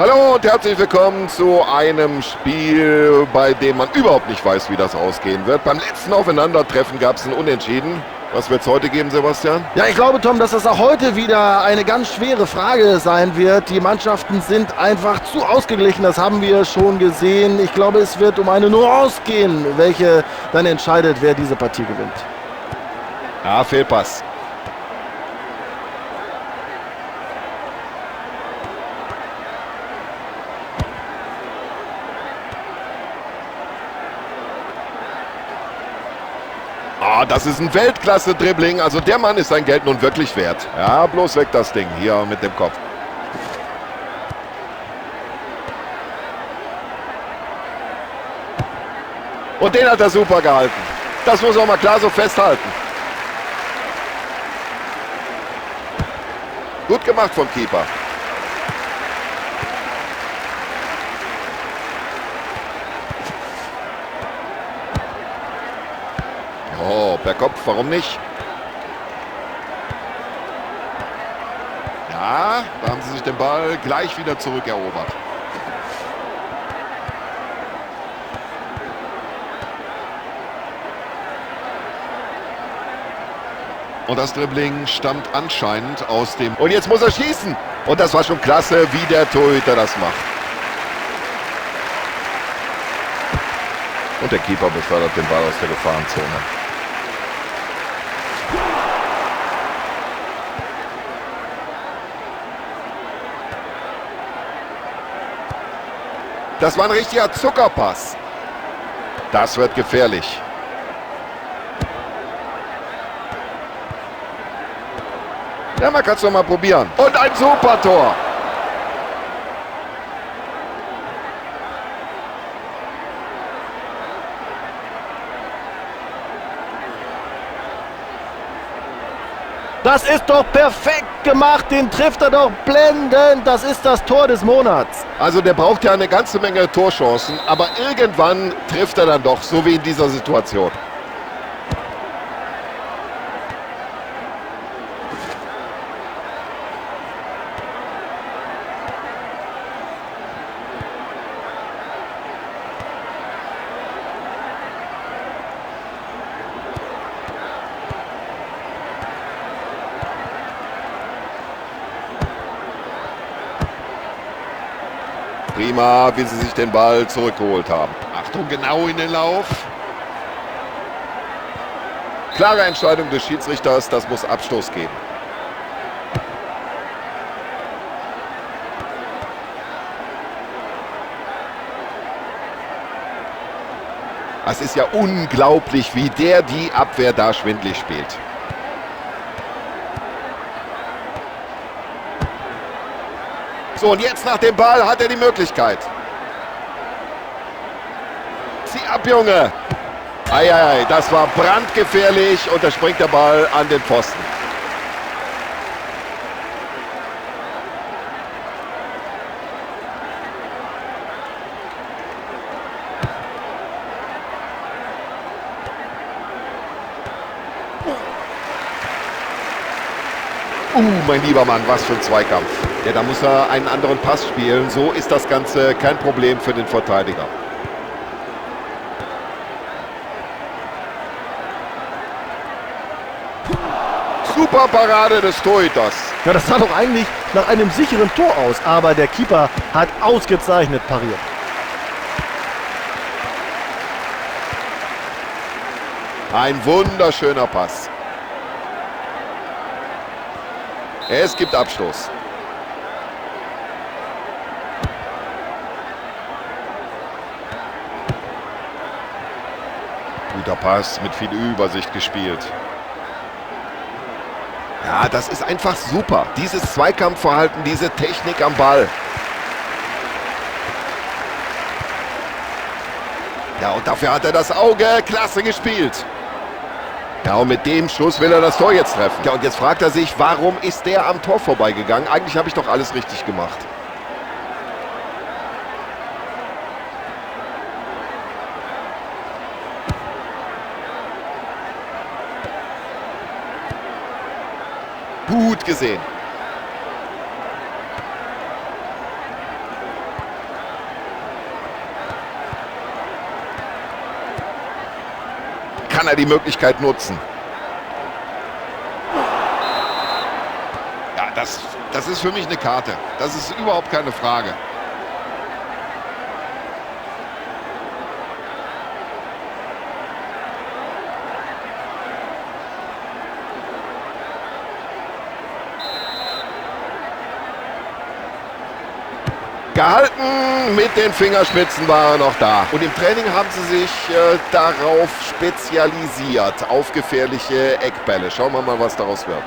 Hallo und herzlich willkommen zu einem Spiel, bei dem man überhaupt nicht weiß, wie das ausgehen wird. Beim letzten Aufeinandertreffen gab es ein Unentschieden. Was wird es heute geben, Sebastian? Ja, ich glaube, Tom, dass das auch heute wieder eine ganz schwere Frage sein wird. Die Mannschaften sind einfach zu ausgeglichen, das haben wir schon gesehen. Ich glaube, es wird um eine Nuance gehen, welche dann entscheidet, wer diese Partie gewinnt. Ja, Fehlpass. Ah, das ist ein Weltklasse-Dribbling. Also der Mann ist sein Geld nun wirklich wert. Ja, bloß weg das Ding hier mit dem Kopf. Und den hat er super gehalten. Das muss man mal klar so festhalten. Gut gemacht vom Keeper. Oh, per Kopf, warum nicht? Ja, da haben sie sich den Ball gleich wieder zurückerobert. Und das Dribbling stammt anscheinend aus dem... Und jetzt muss er schießen. Und das war schon klasse, wie der Torhüter das macht. Und der Keeper befördert den Ball aus der Gefahrenzone. Das war ein richtiger Zuckerpass. Das wird gefährlich. Ja, man kann es doch mal probieren. Und ein super Tor. Das ist doch perfekt gemacht, den trifft er doch blendend. Das ist das Tor des Monats. Also der braucht ja eine ganze Menge Torchancen, aber irgendwann trifft er dann doch, so wie in dieser Situation. Prima, wie sie sich den Ball zurückgeholt haben. Achtung, genau in den Lauf. Klare Entscheidung des Schiedsrichters, das muss Abstoß geben. Es ist ja unglaublich, wie der die Abwehr da schwindlig spielt. So, und jetzt nach dem Ball hat er die Möglichkeit. Zieh ab, Junge. Eieiei, das war brandgefährlich und da springt der Ball an den Pfosten. Mein lieber Mann, was für ein Zweikampf. Ja, da muss er einen anderen Pass spielen. So ist das Ganze kein Problem für den Verteidiger. Super Parade des Torhüters. Ja, das sah doch eigentlich nach einem sicheren Tor aus, aber der Keeper hat ausgezeichnet pariert. Ein wunderschöner Pass. Es gibt Abstoß. Guter Pass, mit viel Übersicht gespielt. Ja, das ist einfach super. Dieses Zweikampfverhalten, diese Technik am Ball. Ja, und dafür hat er das Auge. Klasse gespielt. Ja, und mit dem Schuss will er das Tor jetzt treffen. Ja, und jetzt fragt er sich, warum ist der am Tor vorbeigegangen? Eigentlich habe ich doch alles richtig gemacht. Gut gesehen. kann er die Möglichkeit nutzen. Ja, das ist für mich eine Karte. Das ist überhaupt keine Frage. Gehalten, mit den Fingerspitzen war er noch da. Und im Training haben sie sich darauf spezialisiert, auf gefährliche Eckbälle. Schauen wir mal, was daraus wird.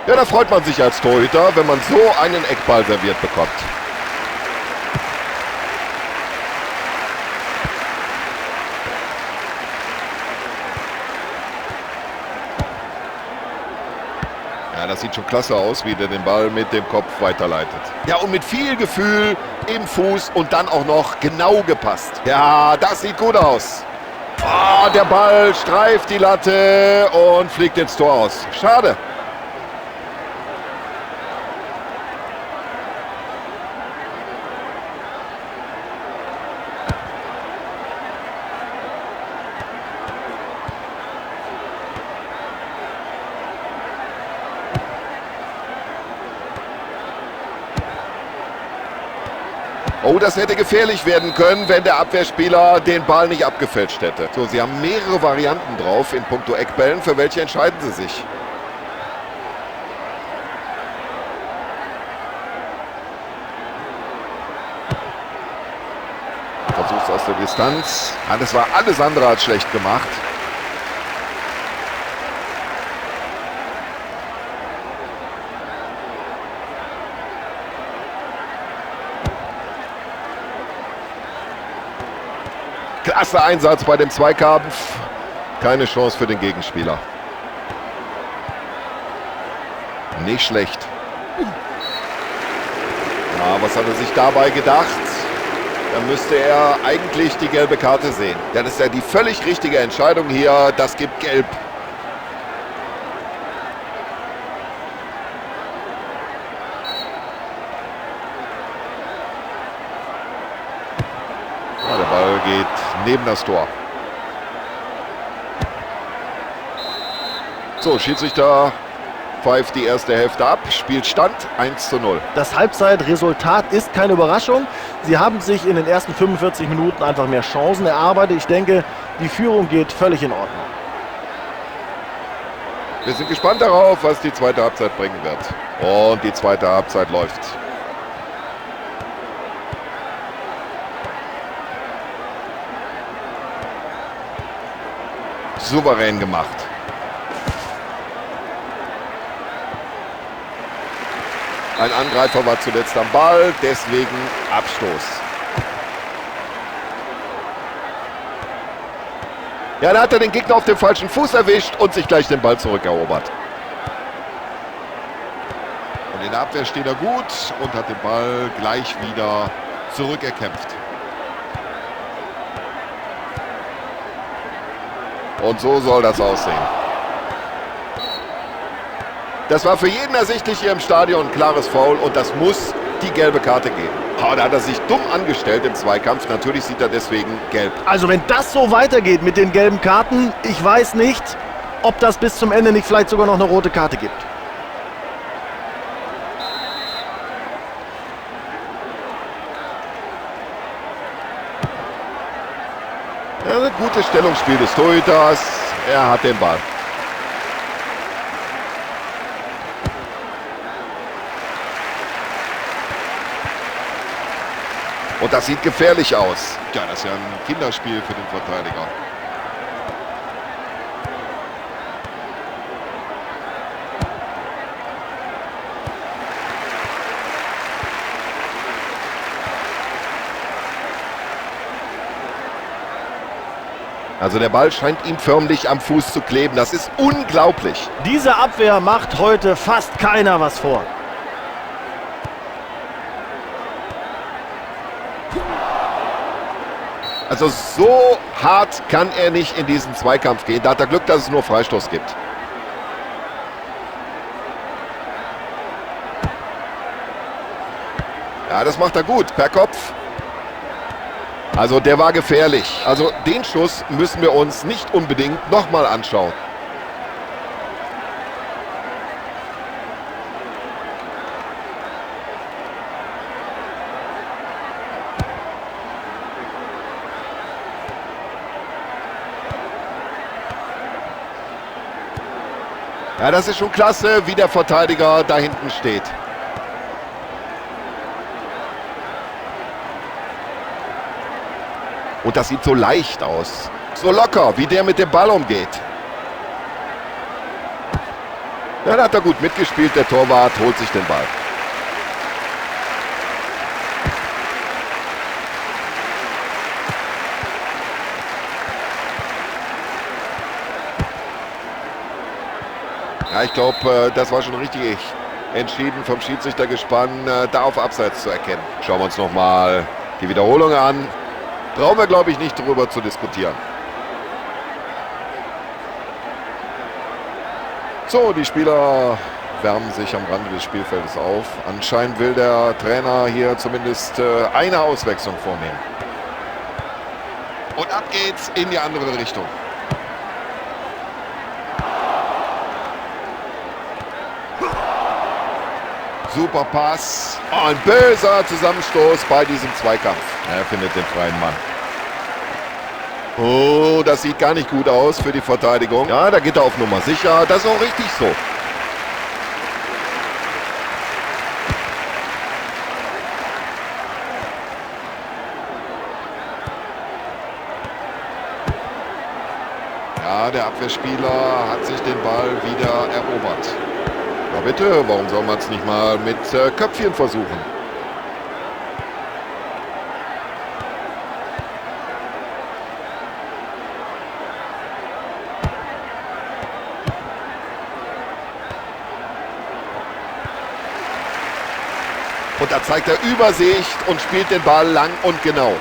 Ja, da freut man sich als Torhüter, wenn man so einen Eckball serviert bekommt. Ja, das sieht schon klasse aus, wie der den Ball mit dem Kopf weiterleitet. Ja, und mit viel Gefühl im Fuß und dann auch noch genau gepasst. Ja, das sieht gut aus. Oh, der Ball streift die Latte und fliegt ins Tor aus. Schade. Oh, das hätte gefährlich werden können, wenn der Abwehrspieler den Ball nicht abgefälscht hätte. So, sie haben mehrere Varianten drauf in puncto Eckbällen. Für welche entscheiden sie sich? Versuch's aus der Distanz. Ja, das war alles andere als schlecht gemacht. Klasse Einsatz bei dem Zweikampf. Keine Chance für den Gegenspieler. Nicht schlecht. Ja, was hat er sich dabei gedacht? Da müsste er eigentlich die gelbe Karte sehen. Ja, das ist ja die völlig richtige Entscheidung hier. Das gibt Gelb. Der Ball geht neben das Tor. So, Schiedsrichter pfeift die erste Hälfte ab. Spielstand 1:0. Das Halbzeitresultat ist keine Überraschung. Sie haben sich in den ersten 45 Minuten einfach mehr Chancen erarbeitet. Ich denke, die Führung geht völlig in Ordnung. Wir sind gespannt darauf, was die zweite Halbzeit bringen wird. Und die zweite Halbzeit läuft. Souverän gemacht. Ein Angreifer war zuletzt am Ball, deswegen Abstoß. Ja, da hat er den Gegner auf dem falschen Fuß erwischt und sich gleich den Ball zurückerobert. Und in der Abwehr steht er gut und hat den Ball gleich wieder zurückerkämpft. Und so soll das aussehen. Das war für jeden ersichtlich hier im Stadion ein klares Foul und das muss die gelbe Karte geben. Oh, da hat er sich dumm angestellt im Zweikampf. Natürlich sieht er deswegen gelb. Also wenn das so weitergeht mit den gelben Karten, ich weiß nicht, ob das bis zum Ende nicht vielleicht sogar noch eine rote Karte gibt. Ja, ein gutes Stellungsspiel des Torhüters. Er hat den Ball. Und das sieht gefährlich aus. Ja, das ist ja ein Kinderspiel für den Verteidiger. Also der Ball scheint ihm förmlich am Fuß zu kleben. Das ist unglaublich. Diese Abwehr macht heute fast keiner was vor. Also so hart kann er nicht in diesen Zweikampf gehen. Da hat er Glück, dass es nur Freistoß gibt. Ja, das macht er gut. Per Kopf. Also der war gefährlich. Also den Schuss müssen wir uns nicht unbedingt nochmal anschauen. Ja, das ist schon klasse, wie der Verteidiger da hinten steht. Und das sieht so leicht aus. So locker, wie der mit dem Ball umgeht. Ja, da hat er gut mitgespielt. Der Torwart holt sich den Ball. Ja, ich glaube, das war schon richtig entschieden vom Schiedsrichtergespann, da auf Abseits zu erkennen. Schauen wir uns nochmal die Wiederholung an. Brauchen wir, glaube ich, nicht darüber zu diskutieren. So, die Spieler wärmen sich am Rande des Spielfeldes auf. Anscheinend will der Trainer hier zumindest eine Auswechslung vornehmen. Und ab geht's in die andere Richtung. Super Pass. Oh, ein böser Zusammenstoß bei diesem Zweikampf. Er findet den freien Mann. Oh, das sieht gar nicht gut aus für die Verteidigung. Ja, da geht er auf Nummer sicher. Das ist auch richtig so. Ja, der Abwehrspieler hat sich den Ball wieder erobert. Ja bitte, warum soll man es nicht mal mit Köpfchen versuchen? Und da zeigt er Übersicht und spielt den Ball lang und genau.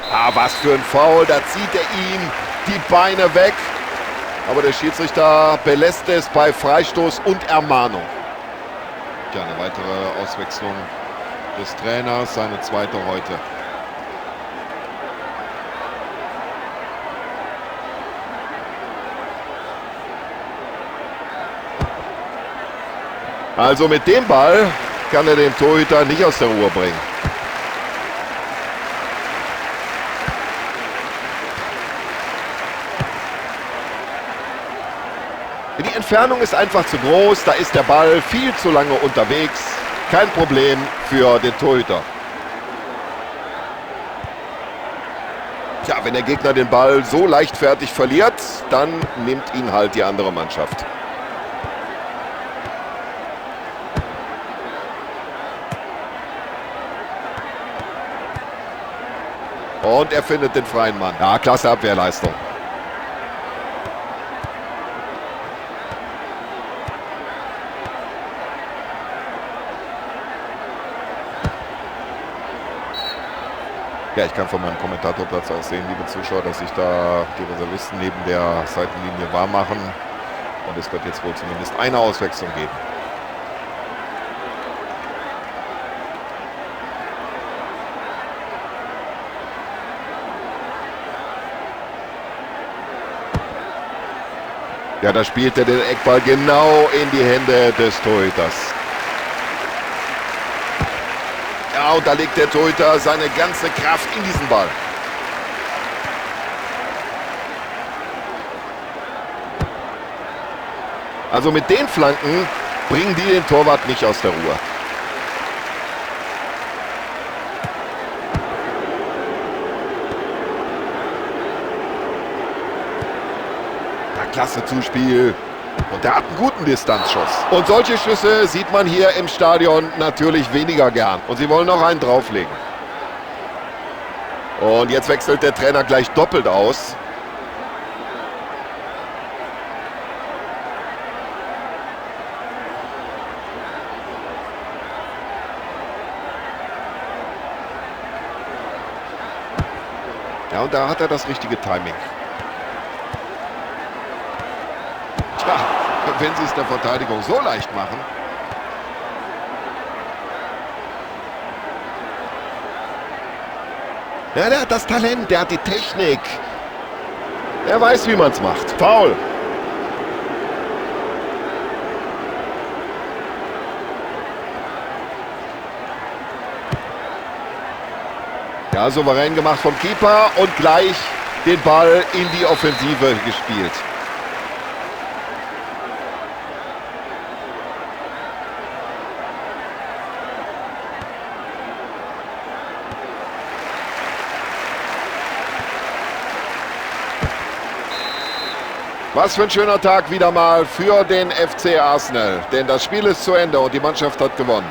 Ah, was für ein Foul, da zieht er ihm die Beine weg. Aber der Schiedsrichter belässt es bei Freistoß und Ermahnung. Ja, eine weitere Auswechslung des Trainers, seine zweite heute. Also mit dem Ball kann er den Torhüter nicht aus der Ruhe bringen. Die Entfernung ist einfach zu groß, da ist der Ball viel zu lange unterwegs. Kein Problem für den Torhüter. Tja, wenn der Gegner den Ball so leichtfertig verliert, dann nimmt ihn halt die andere Mannschaft. Und er findet den freien Mann. Ja, klasse Abwehrleistung. Ja, ich kann von meinem Kommentatorplatz aus sehen, liebe Zuschauer, dass sich da die Reservisten neben der Seitenlinie warm machen. Und es wird jetzt wohl zumindest eine Auswechslung geben. Ja, da spielt er den Eckball genau in die Hände des Torhüters. Ja, und da legt der Torhüter seine ganze Kraft in diesen Ball. Also mit den Flanken bringen die den Torwart nicht aus der Ruhe. Ja, klasse Zuspiel. Und der hat einen guten Distanzschuss. Und solche Schüsse sieht man hier im Stadion natürlich weniger gern. Und sie wollen noch einen drauflegen. Und jetzt wechselt der Trainer gleich doppelt aus. Ja, und da hat er das richtige Timing. Tja, wenn sie es der Verteidigung so leicht machen. Ja, der hat das Talent, der hat die Technik. Er weiß, wie man es macht. Foul. Ja, souverän gemacht vom Keeper und gleich den Ball in die Offensive gespielt. Was für ein schöner Tag wieder mal für den FC Arsenal. Denn das Spiel ist zu Ende und die Mannschaft hat gewonnen.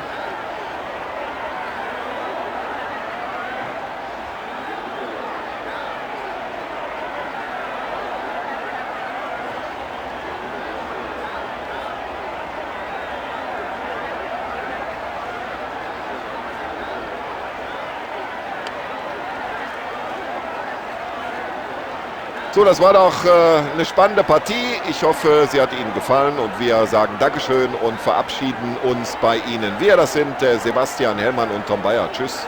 So, das war doch eine spannende Partie. Ich hoffe, sie hat Ihnen gefallen und wir sagen Dankeschön und verabschieden uns bei Ihnen. Wir, das sind Sebastian Hellmann und Tom Bayer. Tschüss.